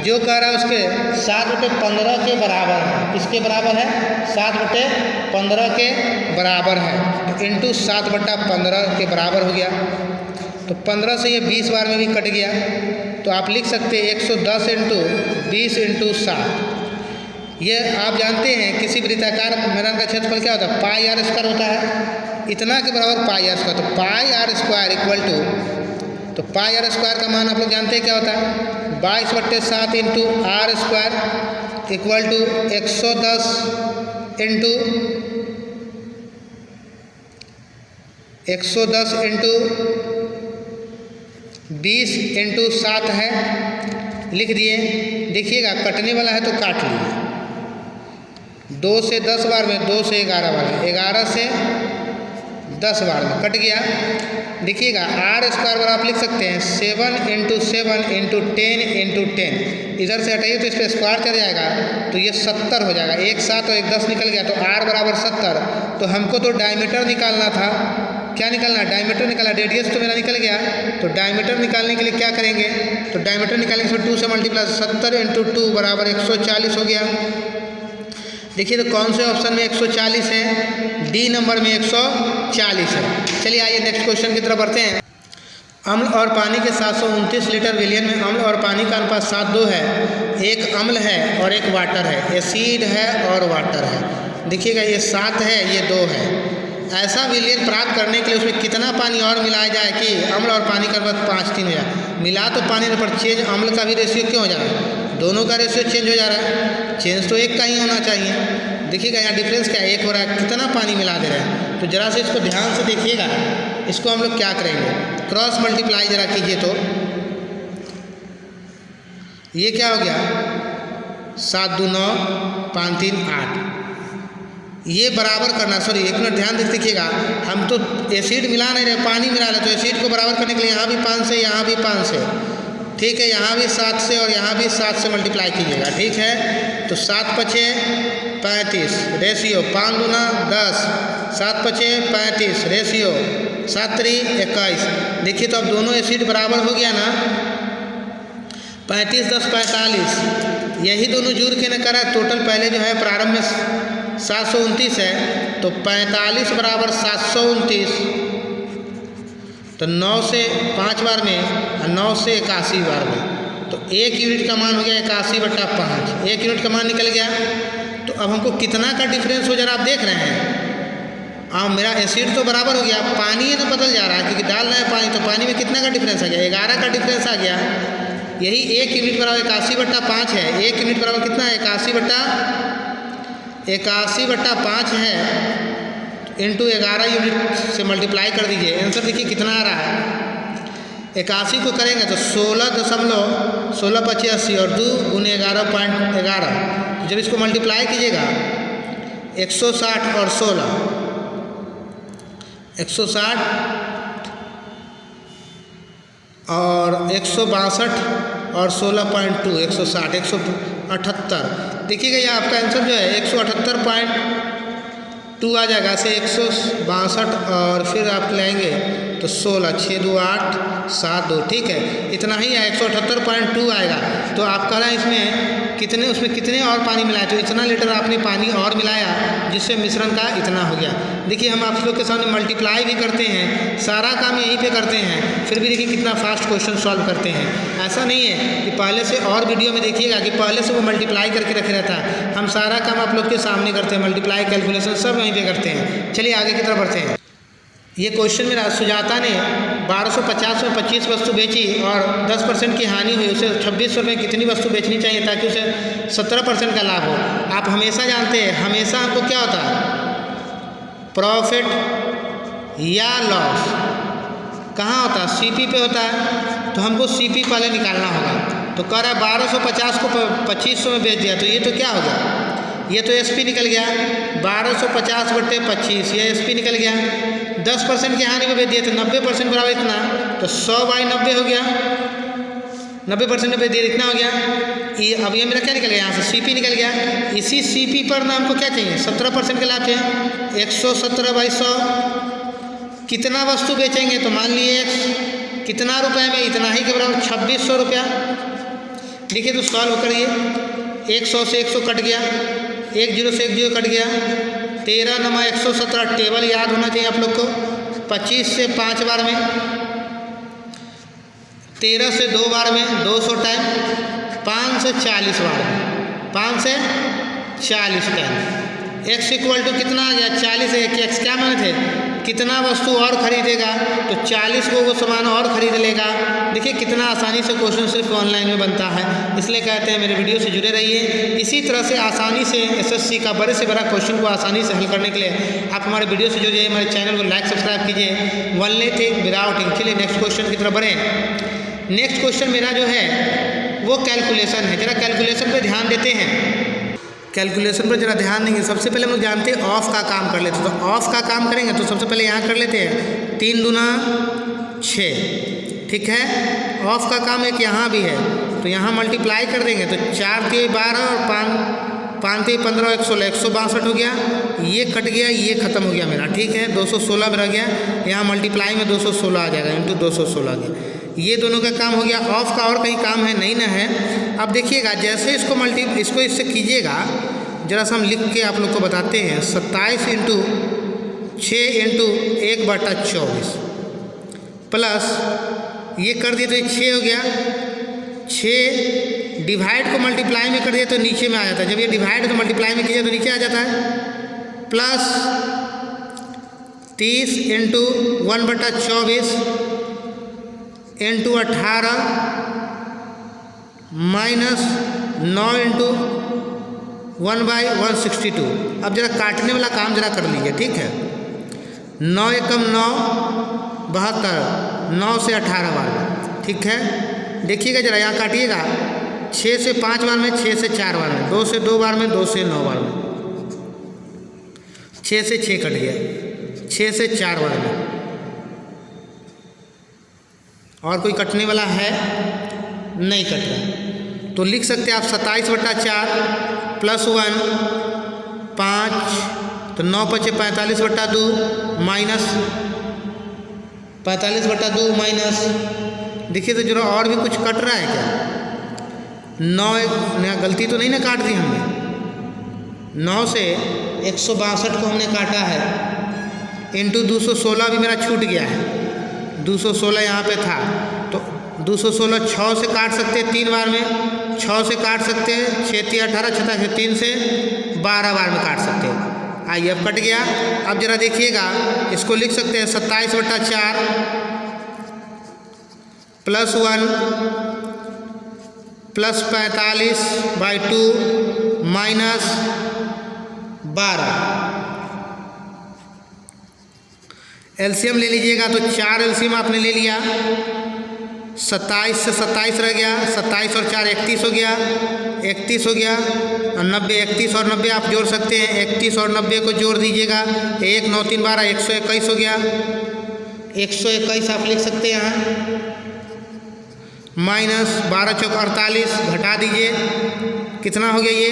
Speaker 1: जो कह रहा है उसके 7/15 के बराबर है। किसके बराबर है, 7/15 के बराबर है। तो इंटू 7/15 के बराबर हो गया। तो 15 से ये 20 बार में भी कट गया। तो आप लिख सकते हैं 110 इंटू 20 इंटू 7। ये आप जानते हैं किसी वृत्ताकार मैदान का क्षेत्रफल क्या होता है, πr² होता है। इतना के बराबर πr²। तो πr² इक्वल टू, तो πr² का मान आप लोग जानते हैं क्या होता है, 22/7 into r² equal to 110 into 20 into 7 है, लिख दिए। देखिएगा कटने वाला है तो काट लीजिए। 2 से 10 बार में, 2 से 11 बार में, 11 से 10 बार में कट गया। देखिएगा r² बार आप लिख सकते हैं 7 इंटू 7 इंटू 10 इंटू 10। इधर से हटाइए तो इस पर स्क्वायर चल जाएगा तो ये 70 हो जाएगा। 1 7 और 1 10 निकल गया तो r बराबर 70। तो हमको तो डायमीटर निकालना था, क्या निकालना, डायमीटर निकालना। रेडियस तो मेरा निकल गया। तो डायमीटर निकालने के लिए क्या करेंगे, तो डायमीटर निकालने के लिए 2 से मल्टीप्लाई, 70 इंटू 2 बराबर 140 हो गया। देखिए तो कौन से ऑप्शन में 140 है, डी नंबर में 140 है। चलिए आइए नेक्स्ट क्वेश्चन की तरफ बढ़ते हैं। अम्ल और पानी के 729 लीटर विलियन में अम्ल और पानी का अनुपात 7:2 है। एक अम्ल है और एक वाटर है, एसिड है और वाटर है। देखिएगा ये 7 है, ये 2 है। ऐसा विलियन प्राप्त करने के लिए उसमें कितना पानी और मिलाया जाए कि अम्ल और पानी का अनुपात 5:3 हो जाए। मिला तो पानी पर चेंज अम्ल का भी रेशियो क्यों हो जा रहा है, दोनों का रेशियो चेंज हो जा रहा है। चेंज तो एक का ही होना चाहिए। देखिएगा यहाँ डिफरेंस क्या है, 1 हो रहा है, कितना पानी मिला दे रहा है। तो जरा से इसको ध्यान से देखिएगा। इसको हम लोग क्या करेंगे, क्रॉस मल्टीप्लाई जरा कीजिए। तो ये क्या हो गया, 7 2 9 5 3 8। ये बराबर करना, सॉरी एक मिनट ध्यान से देखिएगा। हम तो एसिड मिला नहीं रहे, पानी मिला रहे। तो एसिड को बराबर करने के लिए यहाँ भी 5 से, यहाँ भी 5 से, ठीक है। यहाँ भी 7 से और यहाँ भी 7 से मल्टीप्लाई कीजिएगा, ठीक है। तो 7 × 5 = 35 रेशियो, 5 × 2 = 10, 7 × 5 = 35 रेशियो, 7 × 3 = 21। देखिए तो अब दोनों एसिड बराबर हो गया ना, 35 10 45। यही दोनों जुड़ के न करा। टोटल पहले जो है प्रारंभ में 729 है, तो 45 बराबर 729। तो 9 से 5 बार में और 9 से 81 बार में, तो 1 यूनिट का मान हो गया 81/5। 1 यूनिट का मान निकल गया। तो अब हमको कितना का डिफरेंस हो जा रहा है आप देख रहे हैं। मेरा एसिड तो बराबर हो गया, पानी है ना बदल जा रहा है क्योंकि डाल रहे हैं पानी। तो पानी में कितना का डिफरेंस आ गया, 11 का डिफरेंस आ गया। यही 1 यूनिट बराबर 81/5 है। 1 यूनिट बराबर कितना है, 81/5 है, इंटू 11 यूनिट से मल्टीप्लाई कर दीजिए। आंसर देखिए कितना आ रहा है, 81 को करेंगे तो 16.80 और 2 गुने 11.11। जब इसको मल्टीप्लाई कीजिएगा 160 और 16, 160 और 162 और 16.2, 160, 178। देखिएगा ये आपका आंसर जो है 178.2 आ जाएगा। ऐसे 162 और फिर आप लाएंगे तो 16, 6 2 8 7 2, ठीक है, इतना ही है, 178.2 आएगा। तो आप कह रहे हैं इसमें कितने, उसमें कितने और पानी मिलाया, तो इतना लीटर आपने पानी और मिलाया जिससे मिश्रण का इतना हो गया। देखिए हम आप लोग के सामने मल्टीप्लाई भी करते हैं, सारा काम यहीं पे करते हैं, फिर भी देखिए कितना फास्ट क्वेश्चन सॉल्व करते हैं। ऐसा नहीं है कि पहले से, और वीडियो में देखिएगा कि पहले से वो मल्टीप्लाई करके रखे रहता है, हम सारा काम आप लोग के सामने करते हैं, मल्टीप्लाई कैलकुलेशन सब वहीं पर करते हैं। चलिए आगे की तरफ बढ़ते हैं। ये क्वेश्चन मेरा, सुजाता ने 1250 में 25 वस्तु बेची और 10% की हानि हुई, उसे 2600 में कितनी वस्तु बेचनी चाहिए ताकि उसे 17% का लाभ हो। आप हमेशा जानते हैं, हमेशा हमको क्या होता है, प्रॉफिट या लॉस कहाँ होता है, सीपी पे होता है, तो हमको सीपी पहले निकालना होगा। तो कह रहा है 1250 को 2500 में बेच दिया, तो ये तो क्या हो गया, ये तो एसपी निकल गया, 1250/25 ये एसपी निकल गया। 10% की हानि में बेच दिया तो 90% बराबर इतना, तो 100/90 हो गया, 90% में बेच दिया इतना हो गया। ये अब ये मेरा क्या निकल गया, यहाँ से सीपी निकल गया। इसी सीपी पर ना हमको क्या चाहिए, 17% का लाभ चाहिए। 117/100 कितना वस्तु बेचेंगे, तो मान लिए कितना रुपए में, इतना ही के बराबर 2600 रुपया। देखिए तो सॉल्व करिए, 100 से 100 कट गया, 1 0 से 1 0 कट गया, 13 × 117 टेबल याद होना चाहिए आप लोग को। 25 से 5 बार में, 13 से 2 बार में 200 टाइम, 5 से 40 बार में 5 से 40 टाइम। x इक्वल टू कितना आ गया, 40 है कि x क्या माने थे, कितना वस्तु और खरीदेगा, तो 40 को वो सामान और खरीद लेगा। देखिए कितना आसानी से क्वेश्चन सिर्फ ऑनलाइन में बनता है, इसलिए कहते हैं मेरे वीडियो से जुड़े रहिए। इसी तरह से आसानी से एसएससी का बड़े से बड़ा क्वेश्चन को आसानी से हल करने के लिए आप हमारे वीडियो से जुड़िए, हमारे चैनल को लाइक सब्सक्राइब कीजिए। Only thing without ink. चलिए नेक्स्ट क्वेश्चन की तरफ बढ़ें। नेक्स्ट क्वेश्चन मेरा जो है वो कैलकुलेशन है, जरा कैलकुलेशन पर ध्यान देते हैं। कैलकुलेशन पर जरा ध्यान देंगे। सबसे पहले हम लोग जानते हैं ऑफ का काम कर लेते हैं, तो ऑफ का काम करेंगे तो सबसे पहले यहाँ कर लेते हैं 3 दूना 6, ठीक है। ऑफ का काम एक यहाँ भी है, तो यहाँ मल्टीप्लाई कर देंगे तो 4 × 12 और 5 × 15 116, 162 हो गया। ये कट गया, ये खत्म हो गया मेरा, ठीक है। 216 में रह गया, यहाँ मल्टीप्लाई में 216 आ जाएगा, इंटू 216 आ गया। ये दोनों का काम हो गया। ऑफ का और कहीं काम है नहीं ना है। अब देखिएगा जैसे इसको इससे कीजिएगा, जरा सा हम लिख के आप लोग को बताते हैं। 27 × 6 × 1/24 प्लस ये कर दिए तो ये 6 हो गया। 6 डिवाइड को मल्टीप्लाई में कर दिया तो नीचे में आ जाता है, जब ये डिवाइड को मल्टीप्लाई में किया तो नीचे आ जाता है। Plus 30 × 1/24 × 18 minus 9 × 1/162। अब जरा काटने वाला काम जरा कर लीजिए, ठीक है। 9 × 9 72, 9 से 18 बार में, ठीक है। देखिएगा जरा यहाँ काटिएगा, 6 से 5 बार में, 6 से 4 बार में, 2 से 2 बार में, 2 से 9 बार में, 6 से 6 कट गया, 6 से 4 बार में। और कोई कटने वाला है नहीं कट रहा, तो लिख सकते हैं आप 27/4 + 1 5, तो 9 × 5 = 45/2 माइनस 45/2 माइनस, देखिए तो जरा और भी कुछ कट रहा है क्या। 9 गलती तो नहीं ना काट दी हमने, 9 से 162 को हमने काटा है, इंटू 216 भी मेरा छूट गया है। 216 यहाँ पे था, तो 216 6 से काट सकते हैं 3 बार में, 6 से काट सकते हैं, 6 × 18 = 3 से 12 बार में काट सकते हैं। आइए अब कट गया। अब जरा देखिएगा, इसको लिख सकते हैं 27/4 + 1 + 45/2 माइनस 12। एलसीएम ले लीजिएगा, तो 4 एलसीएम आपने ले लिया, 27 से 27 रह गया, 27 और 4 31 हो गया, 31 हो गया, और 90, 31 और 90 आप जोड़ सकते हैं, 31 और 90 को जोड़ दीजिएगा, 1 9 3 12, 121 हो गया, 121 आप लिख सकते हैं यहाँ, माइनस 12 चौक 48, घटा दीजिए, कितना हो गया ये,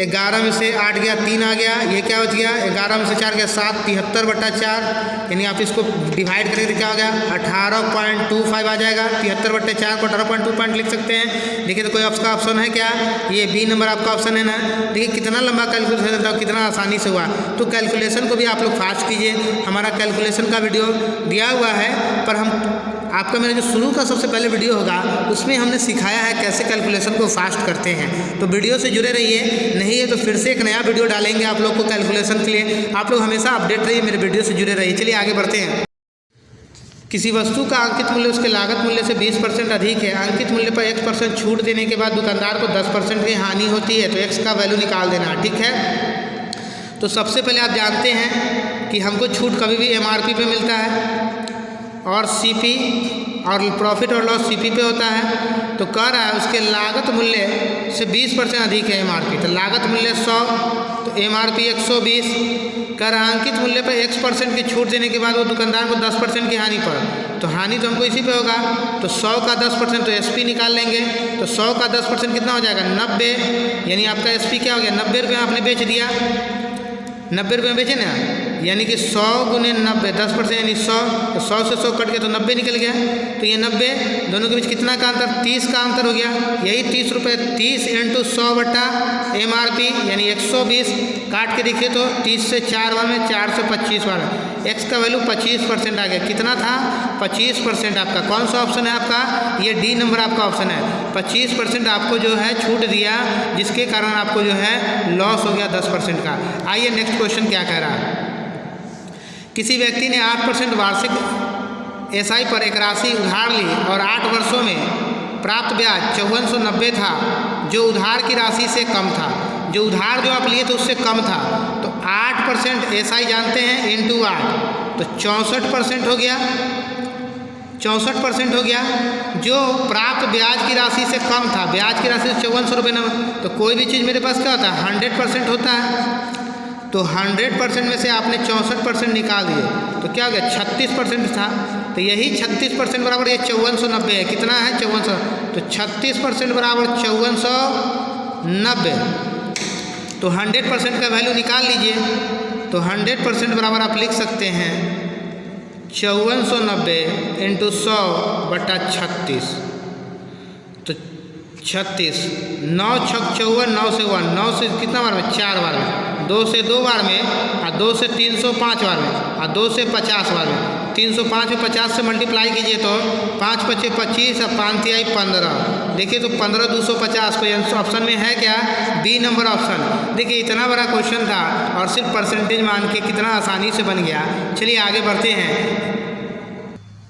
Speaker 1: 11 में से 8 गया, 3 आ गया, ये क्या हो गया, 11 में से 4 गया 7, 73/4, यानी आप इसको डिवाइड करेंगे तो क्या हो गया, 18.25 आ जाएगा, 73/4 को 18.2 लिख सकते हैं। देखिए तो कोई आपका ऑप्शन है क्या, ये बी नंबर आपका ऑप्शन है ना। देखिए कितना लंबा कैलकुलेशन था, कितना आसानी से हुआ। तो कैलकुलेशन को भी आप लोग फास्ट कीजिए, हमारा कैलकुलेशन का वीडियो दिया हुआ है, पर हम आपका मेरा जो शुरू का सबसे पहले वीडियो होगा उसमें हमने सिखाया है कैसे कैलकुलेशन को फास्ट करते हैं। तो वीडियो से जुड़े रहिए, नहीं है तो फिर से एक नया वीडियो डालेंगे आप लोग को कैलकुलेशन के लिए। आप लोग हमेशा अपडेट रहिए, मेरे वीडियो से जुड़े रहिए। चलिए आगे बढ़ते हैं। किसी वस्तु का अंकित मूल्य उसके लागत मूल्य से 20% अधिक है, अंकित मूल्य पर X% छूट देने के बाद दुकानदार को 10% की हानि होती है, तो X का वैल्यू निकाल देना। ठीक है, तो सबसे पहले आप जानते हैं कि हमको छूट कभी भी MRP पे मिलता है और CP और प्रॉफिट और लॉस CP पे होता है। तो कह रहा है उसके लागत मूल्य से 20% अधिक है MRP, तो लागत मूल्य 100, तो MRP 120। कह रहा है अंकित मूल्य पर X% की छूट देने के बाद वो दुकानदार को 10% की हानि पड़, तो हानि तो हमको इसी पे होगा, तो 100 का 10% तो SP निकाल लेंगे, तो 100 का 10% कितना हो जाएगा, 90, यानी आपका SP क्या हो गया, 90 रुपये आपने बेच दिया, 90 रुपये में बेचे ना, यानी कि 100 गुने 90, 10% यानी 100, तो 100 से 100 कट गया तो 90 निकल गया। तो ये 90, दोनों के बीच कितना का अंतर, 30 का अंतर हो गया, यही 30 रुपये, 30 × 100 MRP यानी 120, काट के देखिए तो 30 से 4 बार में 4 से 25 बार, X का वैल्यू 25% आ गया। कितना था, 25% आपका कौन सा ऑप्शन है आपका, ये डी नंबर आपका ऑप्शन है। 25% आपको जो है छूट दिया, जिसके कारण आपको जो है लॉस हो गया 10% का। आइए नेक्स्ट क्वेश्चन क्या कह रहा है। किसी व्यक्ति ने 8% वार्षिक SI पर एक राशि उधार ली और 8 वर्षों में प्राप्त ब्याज 5490 था, जो उधार की राशि से कम था। जो उधार जो आप लिए थे उससे कम था, तो 8% SI जानते हैं इंटू 8, तो 64% हो गया, 64% हो गया। जो प्राप्त ब्याज की राशि से कम था, ब्याज की राशि 5400 रुपये न, तो कोई भी चीज़ मेरे पास क्या होता है 100% होता है, तो 100% में से आपने 64% निकाल दिए, तो क्या हो गया 36% था, तो यही 36% बराबर ये 5490 है। कितना है 5400, तो 36% बराबर 5490, तो 100% का वैल्यू निकाल लीजिए, तो 100% बराबर आप लिख सकते हैं 5490 × 100/36, तो 36, 9 छक 54, 9 से 1, 9 से कितना बार में 4 बार में, 2 से 2 बार में, और 2 से 305 बार में, और 2 से 50 बार में। 305 में 50 से मल्टीप्लाई कीजिए तो 5 × 5 = 25 और 5 × 3 = 15। देखिए तो 15 250 कोई ऑप्शन में है क्या, बी नंबर ऑप्शन। देखिए इतना बड़ा क्वेश्चन था और सिर्फ परसेंटेज मान के कितना आसानी से बन गया। चलिए आगे बढ़ते हैं।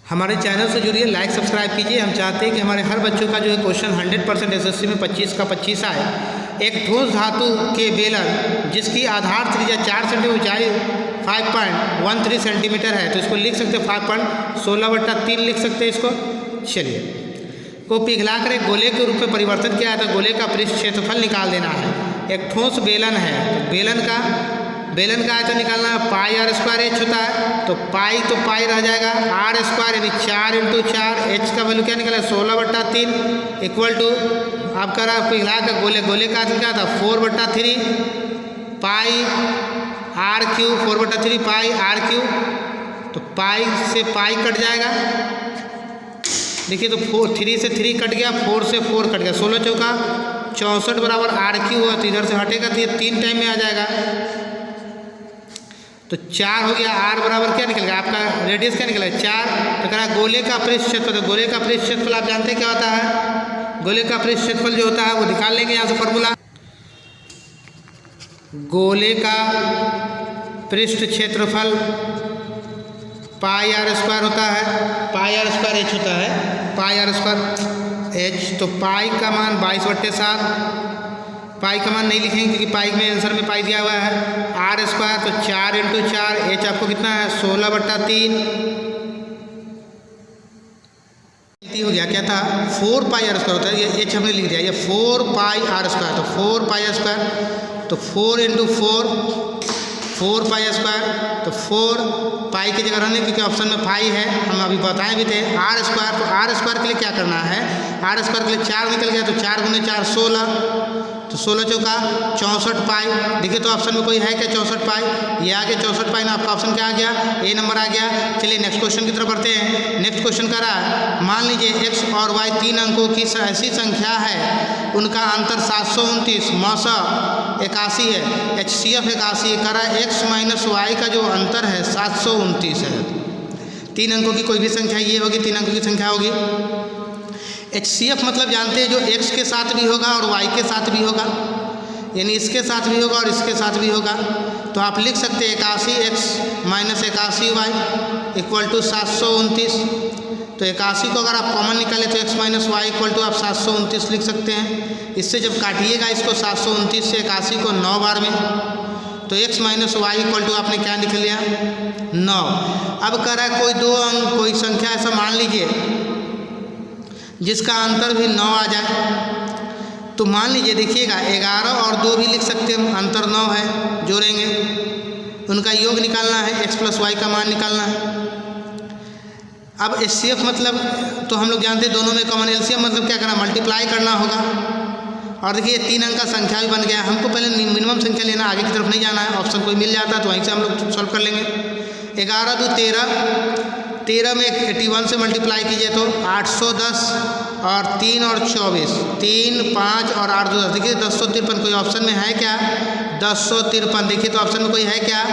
Speaker 1: हमारे चैनल से जुड़िए, लाइक सब्सक्राइब कीजिए। हम चाहते हैं कि हमारे हर बच्चों का जो है क्वेश्चन 100% SSC में 25 का 25 आए। एक ठोस धातु के बेलन जिसकी आधार त्रिज्या 4 सेंटीमीटर, ऊंचाई 5.13 सेंटीमीटर है, तो इसको लिख सकते हैं 5.16/3 लिख सकते हैं इसको। चलिए, को पिघला कर एक गोले के रूप में परिवर्तन किया है, तो गोले का पृष्ठ क्षेत्रफल निकाल देना है। एक ठोस बेलन है, तो बेलन का आयतन निकालना है, πr² h होता है, तो पाई रह जाएगा, r² यानी 4 × 4, h का वैल्यू क्या निकला 16/3 इक्वल टू आपका पिघला का गोले का आयतन क्या था 4/3 पाई r³ 4/3 पाई r³, तो पाई से पाई कट जाएगा। देखिए तो 3 से 3 कट गया, 4 से 4 कट गया, 16 चौका 64 बराबर r³ हुआ, तो इधर से हटेगा तो ये 3 टाइम में आ जाएगा, तो 4 हो गया। r बराबर क्या निकल गया आपका, रेडियस क्या निकला 4, तो कह रहा है गोले का पृष्ठ क्षेत्रफल। तो गोले का पृष्ठ क्षेत्रफल आप जानते हैं क्या होता है, गोले का पृष्ठ क्षेत्रफल जो होता है वो निकाल लेंगे यहाँ से फॉर्मूला। गोले का पृष्ठ क्षेत्रफल πr² होता है, πr² h होता है, πr² h, तो पाई का मान 22/7, पाई का मान नहीं लिखेंगे क्योंकि पाई में आंसर में पाई दिया हुआ है, r² तो 4 × 4, h आपको कितना है 16/3 एटी हो गया, क्या था 4 पाई आर स्क्वायर होता है, ये एच हमने लिख दिया, ये 4 पाई आर स्क्वायर, तो 4 पाई आर स्क्वायर, तो 4 इंटू 4 पाई स्क्वायर, तो 4 पाई की जगह रहने, क्योंकि ऑप्शन में पाई है, हम अभी बताए भी थे। आर स्क्वायर, तो आर स्क्वायर के लिए क्या करना है, आर स्क्वायर के लिए 4 निकल गया, तो 4 गुने 4 16, तो 16 चौका 64 पाई। देखिए तो ऑप्शन में कोई है क्या 64 पाई, ये आ गया 64 पाई ना, आपका ऑप्शन क्या आ गया, ए नंबर आ गया। चलिए नेक्स्ट क्वेश्चन की तरफ बढ़ते हैं। नेक्स्ट क्वेश्चन कह रहा है, मान लीजिए x और y 3 अंकों की ऐसी संख्या है, उनका अंतर 729 मौसा 81 है, HCF 81 है, कह रहा है x माइनस वाई का जो अंतर है 729 है। 3 अंकों की कोई भी संख्या ये होगी, 3 अंकों की संख्या होगी। HCF मतलब जानते हैं जो x के साथ भी होगा और y के साथ भी होगा, यानी इसके साथ भी होगा और इसके साथ भी होगा। तो आप लिख सकते हैं 81x minus 81y equal to 729। तो 81 को अगर आप कॉमन निकालें तो x minus y equal to आप 729 लिख सकते हैं। इससे जब काटिएगा इसको 729 से 81 को 9 बार में, तो x minus y equal to आपने क्या लिख लिया 9। अब कह रहा है कोई 2 अंक कोई संख्या ऐसा मान लीजिए जिसका अंतर भी 9 आ जाए। तो मान लीजिए देखिएगा 11 और 2 भी लिख सकते हैं, अंतर 9 है, जोड़ेंगे, उनका योग निकालना है, x प्लस वाई का मान निकालना है। अब HCF मतलब तो हम लोग जानते हैं दोनों में कॉमन, LCM मतलब क्या करना, मल्टीप्लाई करना होगा। और देखिए 3 अंक का संख्या भी बन गया। हमको पहले मिनिमम संख्या लेना, आगे की तरफ नहीं जाना है, ऑप्शन कोई मिल जाता तो वहीं से हम लोग सॉल्व कर लेंगे। 11 2 13 में 81 से मल्टीप्लाई कीजिए तो 810 और 3 और 24, 3 5 और 8 2 10। देखिए 1053 कोई ऑप्शन में है क्या, 1053। देखिए तो ऑप्शन में कोई है क्या,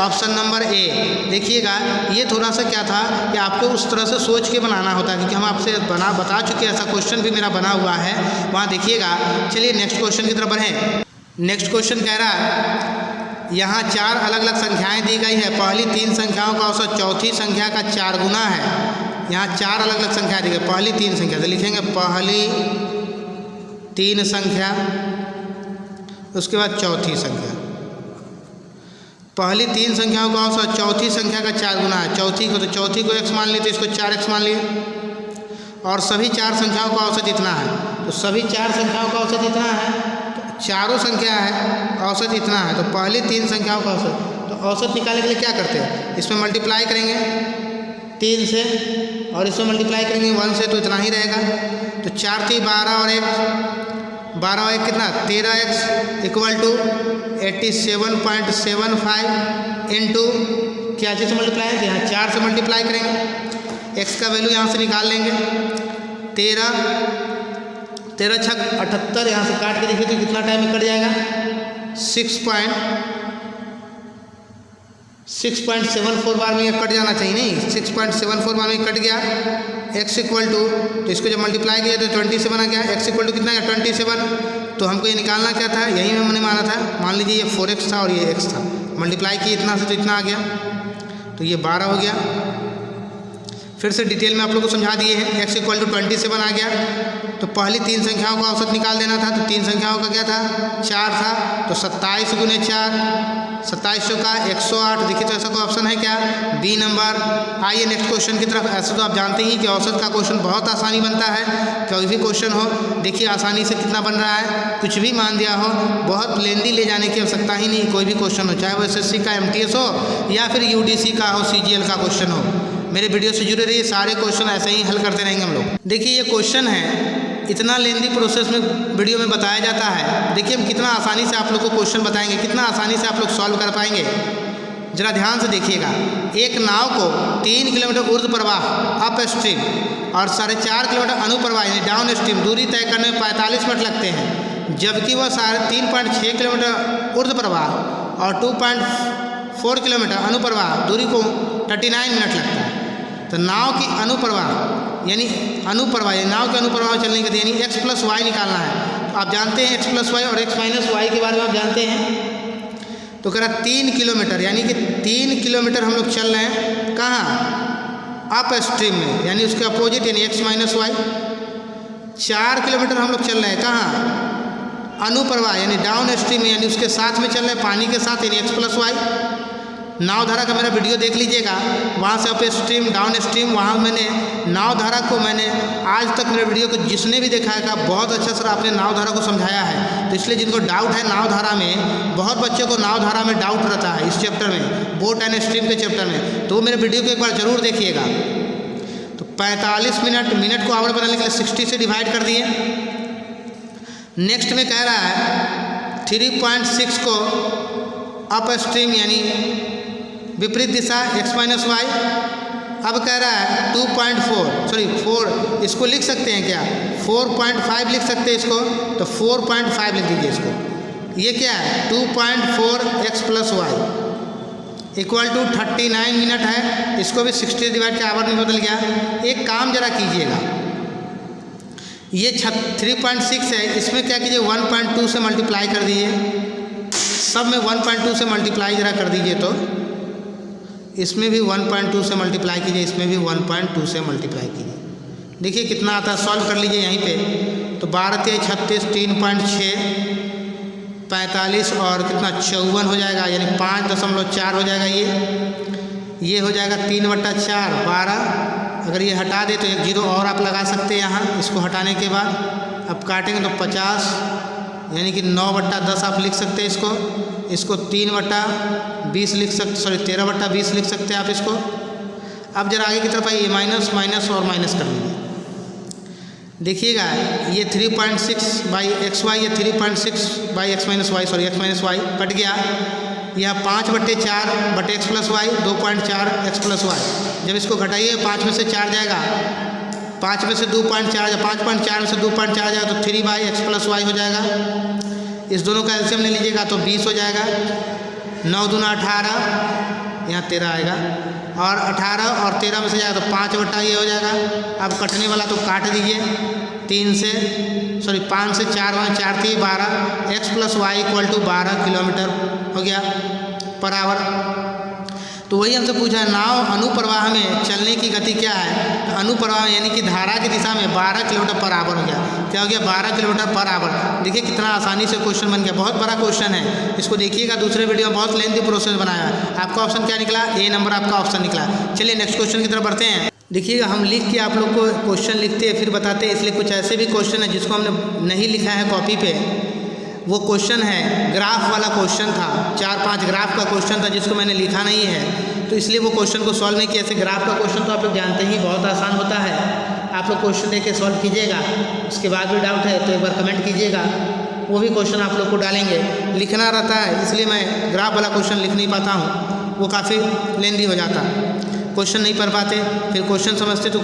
Speaker 1: ऑप्शन नंबर ए। देखिएगा ये थोड़ा सा क्या था कि आपको उस तरह से सोच के बनाना होता है, क्योंकि हम आपसे बता चुके हैं, ऐसा क्वेश्चन भी मेरा बना हुआ है वहाँ देखिएगा। चलिए नेक्स्ट क्वेश्चन की तरफ बढ़ें। नेक्स्ट क्वेश्चन कह रहा है, यहाँ 4 अलग अलग संख्याएं दी गई है, पहली 3 संख्याओं का औसत चौथी संख्या का 4 गुना है। यहाँ 4 अलग अलग संख्या दी गई, पहली 3 संख्या तो लिखेंगे पहली 3 संख्या, उसके बाद चौथी संख्या। पहली 3 संख्याओं का औसत चौथी संख्या का 4 गुना है। चौथी को तो चौथी को x मान लिए तो इसको 4x मान लिए, और सभी 4 संख्याओं का औसत इतना है। तो सभी 4 संख्याओं का औसत इतना है, चारों संख्या है, औसत इतना है। तो पहली 3 संख्याओं का औसत, तो औसत निकालने के लिए क्या करते हैं, इसमें मल्टीप्लाई करेंगे 3 से और इसमें मल्टीप्लाई करेंगे 1 से, तो इतना ही रहेगा। तो 4 थी 12 और 1 कितना 13x इक्वल टू 87.75 इंटू क्या चीज़ से मल्टीप्लाई है, यहाँ 4 से मल्टीप्लाई करेंगे, x का वैल्यू यहाँ से निकाल लेंगे 13 छक 78, यहाँ से काट के देखिए तो कितना टाइम में कट जाएगा, 6.74 बार में ये कट जाना चाहिए, नहीं 6.74 बार में कट गया। x इक्वल टू, तो इसको जब मल्टीप्लाई किया तो 27 आ गया, x इक्वल टू कितना है 27। तो हमको ये निकालना क्या था, यही मैंने माना था, मान लीजिए ये 4x था और ये x था, मल्टीप्लाई किए इतना से तो इतना आ गया, तो ये 12 हो गया। फिर से डिटेल में आप लोग को समझा दिए हैं, x इक्वल टू 27 आ गया। तो पहली 3 संख्याओं का औसत निकाल देना था, तो 3 संख्याओं का क्या था 4 था, तो 27 गुने 4, 27 का 108। देखिए तो ऐसा कोई ऑप्शन है क्या, बी नंबर। आइए नेक्स्ट क्वेश्चन की तरफ। ऐसे तो आप जानते ही कि औसत का क्वेश्चन बहुत आसानी बनता है, कोई भी क्वेश्चन हो देखिए आसानी से कितना बन रहा है, कुछ भी मान दिया हो, बहुत लेंदी ले जाने की आवश्यकता ही नहीं। कोई भी क्वेश्चन हो, चाहे वो SSC का MTS हो या फिर UDC का हो, CGL का क्वेश्चन हो, मेरे वीडियो से जुड़े रहिए, सारे क्वेश्चन ऐसे ही हल करते रहेंगे हम लोग। देखिए ये क्वेश्चन है, इतना लेंदी प्रोसेस में वीडियो में बताया जाता है। देखिए हम कितना आसानी से आप लोग को क्वेश्चन बताएंगे, कितना आसानी से आप लोग सॉल्व कर पाएंगे, जरा ध्यान से देखिएगा। एक नाव को 3 किलोमीटर ऊर्ध्व प्रवाह अप स्ट्रीम और 4.5 किलोमीटर अनुप्रवाह यानी डाउन स्ट्रीम दूरी तय करने में 45 मिनट लगते हैं, जबकि वह 3.6 किलोमीटर ऊर्ध्व प्रवाह और 2.4 किलोमीटर अनुप्रवाह दूरी को 39 मिनट लगता है। तो नाव की अनुप्रवाह यानी नाव के अनुप्रवाह चलने के यानी x प्लस वाई निकालना है। तो आप जानते हैं x प्लस वाई और x माइनस वाई के बारे में आप जानते हैं। तो कह रहा 3 किलोमीटर यानी कि 3 किलोमीटर हम लोग चल रहे हैं, कहाँ अप स्ट्रीम में यानी उसके अपोजिट यानी x माइनस वाई। 4 किलोमीटर हम लोग चल रहे हैं कहाँ अनुप्रवाह यानी डाउन स्ट्रीम में यानी उसके साथ में चल रहे हैं पानी के साथ यानी x प्लस वाई। नाव धारा का मेरा वीडियो देख लीजिएगा, वहाँ से अप स्ट्रीम डाउन स्ट्रीम वहाँ मैंने नाव धारा को मैंने आज तक मेरे वीडियो को जिसने भी देखा है कहा बहुत अच्छा सर आपने नाव धारा को समझाया है। तो इसलिए जिनको डाउट है नाव धारा में, बहुत बच्चों को नाव धारा में डाउट रहता है इस चैप्टर में, बोट एंड स्ट्रीम के चैप्टर में, तो वो मेरे वीडियो को एक बार ज़रूर देखिएगा। तो 45 मिनट को आवर बनाने के लिए 60 से डिवाइड कर दिए। नेक्स्ट में कह रहा है 3.6 को अप स्ट्रीम यानी विपरीत दिशा x माइनस वाई। अब कह रहा है 4 इसको लिख सकते हैं क्या, 4.5 लिख सकते हैं इसको, तो 4.5 लिख दीजिए इसको। ये क्या है 2.4x plus y equal to 39 minute है। इसको भी 60 डिवाइड के आवर में बदल गया। एक काम जरा कीजिएगा, ये 3.6 है, इसमें क्या कीजिए 1.2 से मल्टीप्लाई कर दीजिए। सब में 1.2 से मल्टीप्लाई जरा कर दीजिए, तो इसमें भी 1.2 से मल्टीप्लाई कीजिए, इसमें भी 1.2 से मल्टीप्लाई कीजिए। देखिए कितना आता है, सॉल्व कर लीजिए यहीं पे। तो 12 × 36 3.6 45 और कितना 54 हो जाएगा, यानी 5.4 हो जाएगा। ये हो जाएगा 3/4 12। अगर ये हटा दे तो एक जीरो और आप लगा सकते हैं यहाँ, इसको हटाने के बाद। अब काटेंगे तो 50 यानी कि 9/10 आप लिख सकते हैं इसको 3/20 लिख सकते, सॉरी 13/20 लिख सकते हैं आप इसको। अब जरा आगे की तरफ आइए, माइनस माइनस और माइनस कर लीजिए। देखिएगा ये 3.6/xy, ये 3.6/x minus y, sorry x minus y cut गया। यह 5/4/x plus Y 2.4x plus Y. जब इसको घटाइए 5 में से 4 जाएगा, 5 में से 2.4 5.4 में से 2.4 जाएगा तो 3/x प्लस वाई हो जाएगा। इस दोनों का एलसीएम ले लीजिएगा तो 20 हो जाएगा। 9 दूना 18, यहाँ 13 आएगा, और 18 और 13 में से जाएगा तो 5 ये हो जाएगा। अब कटने वाला तो काट दीजिए 5 से 4 4 थी 12, x plus y equal to 12 kilometre हो गया पर आवर। तो वही हमसे पूछा है नाव अनुप्रवाह में चलने की गति क्या है। तो अनुप्रवाह यानी कि धारा की दिशा में 12 किलोमीटर पर आवर हो गया। क्या हो गया 12 किलोमीटर पर आवर। देखिए कितना आसानी से क्वेश्चन बन गया, बहुत बड़ा क्वेश्चन है। इसको देखिएगा, दूसरे वीडियो में बहुत लेंथी प्रोसेस बनाया है। आपका ऑप्शन क्या निकला, ए नंबर आपका ऑप्शन निकला। चलिए नेक्स्ट क्वेश्चन की तरफ बढ़ते हैं। देखिएगा हम लिख के आप लोग को क्वेश्चन लिखते हैं फिर बताते हैं, इसलिए कुछ ऐसे भी क्वेश्चन है जिसको हमने नहीं लिखा है कॉपी पे। वो क्वेश्चन है ग्राफ वाला क्वेश्चन था, 4-5 ग्राफ का क्वेश्चन था जिसको मैंने लिखा नहीं है, तो इसलिए वो क्वेश्चन को सॉल्व नहीं किया। ऐसे ग्राफ का क्वेश्चन तो आप लोग जानते ही बहुत आसान होता है। आप लोग क्वेश्चन देख के सॉल्व कीजिएगा, उसके बाद भी डाउट है तो एक बार कमेंट कीजिएगा, वो भी क्वेश्चन आप लोग को डालेंगे। लिखना रहता है इसलिए मैं ग्राफ वाला क्वेश्चन लिख नहीं पाता हूँ, वो काफ़ी लेंदी हो जाता, क्वेश्चन नहीं पढ़ पाते, फिर क्वेश्चन समझते तो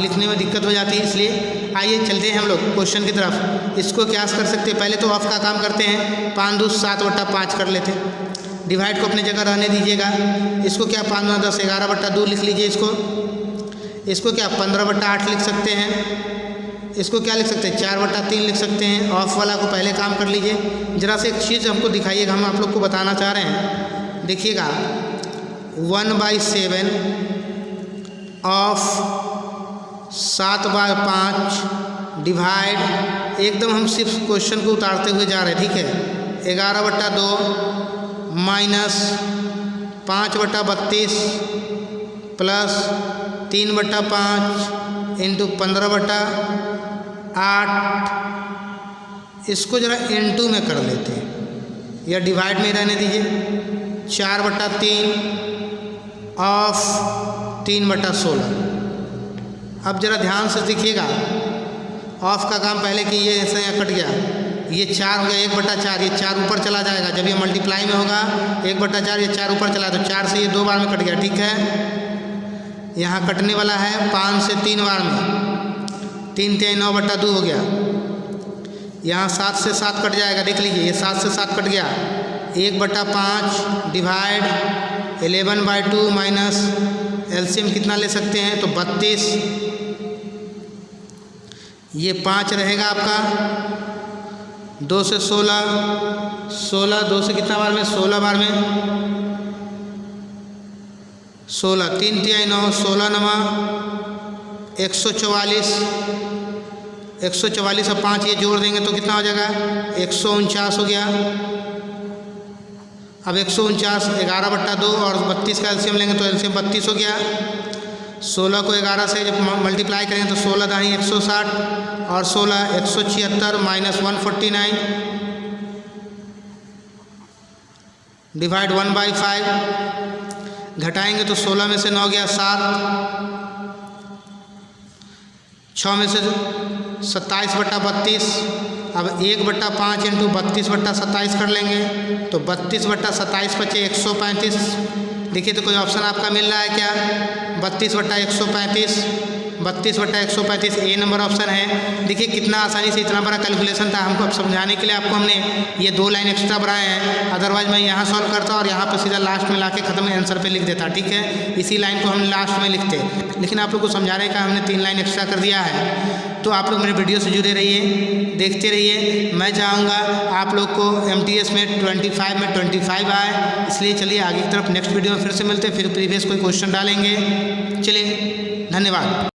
Speaker 1: लिखने में दिक्कत हो जाती है। इसलिए आइए चलते हैं हम लोग क्वेश्चन की तरफ। इसको क्या कर सकते हैं, पहले तो ऑफ का काम करते हैं। 5 दूस 7/5 कर लेते हैं, डिवाइड को अपनी जगह रहने दीजिएगा। इसको क्या 5 दूना 10 11/2 लिख लीजिए। इसको क्या 15/8 लिख सकते हैं। इसको क्या लिख सकते हैं 4/3 लिख सकते हैं। ऑफ वाला को पहले काम कर लीजिए। जरा से एक चीज़ हमको दिखाइएगा, हम आप लोग को बताना चाह रहे हैं। देखिएगा 1/7 ऑफ 7/5 डिवाइड, एकदम हम सिर्फ क्वेश्चन को उतारते हुए जा रहे हैं, ठीक है। 11/2 माइनस 5/32 प्लस 3/5 इंटू 15/8। इसको जरा इंटू में कर लेते हैं या डिवाइड में रहने दीजिए। 4/3 ऑफ 3/16। अब जरा ध्यान से देखिएगा, ऑफ का काम पहले कीजिए, ऐसे यहाँ कट गया, ये 4 हो गया 1/4, ये 4 ऊपर चला जाएगा। जब ये मल्टीप्लाई में होगा 1/4, ये 4 ऊपर चला तो 4 से ये 2 बार में कट गया, ठीक है। यहाँ कटने वाला है 5 से 3 बार में, 3 × 9/2 हो गया। यहाँ 7 से 7 कट जाएगा, देख लीजिए ये 7 से 7 कट गया। 1/5 डिवाइड 11/2 माइनस एलसीएम कितना ले सकते हैं तो 32, ये 5 रहेगा आपका। 2 से 16, 2 से कितना बार में 16 बार में 16, 3 × 9 16 9 144, 144 और 5 ये जोड़ देंगे तो कितना हो जाएगा 149 हो गया। अब 149 11/2 और 32 का एलसीएम लेंगे तो एलसीएम 32 हो गया। 16 को 11 से जब मल्टीप्लाई करेंगे तो 16 दाही 160 और 16 176 माइनस 149 डिवाइड 1/5 घटाएंगे तो 16 में से 9 गया 7, 6 में से 27/32, अब 1/5 इंटू 32/27 कर लेंगे तो 32/27 बचे 135। देखिए तो कोई ऑप्शन आपका मिल रहा है क्या? 32/135, 32/135 ए नंबर ऑप्शन है। देखिए कितना आसानी से इतना बड़ा कैलकुलेशन था, हमको अब समझाने के लिए आपको हमने ये 2 लाइन एक्स्ट्रा बढ़ाए हैं, अदरवाइज मैं यहाँ सॉल्व करता और यहाँ पे सीधा लास्ट में लाके ख़त्म आंसर पे लिख देता, ठीक है। इसी लाइन को हम लास्ट में लिखते, लेकिन आप लोग को समझाने का हमने 3 लाइन एक्स्ट्रा कर दिया है। तो आप लोग मेरे वीडियो से जुड़े रहिए, देखते रहिए। मैं चाहूँगा आप लोग को MTS में 25 में 25 आए, इसलिए चलिए आगे की तरफ नेक्स्ट वीडियो में फिर से मिलते हैं, फिर प्रीवियस कोई क्वेश्चन डालेंगे। चलिए, धन्यवाद।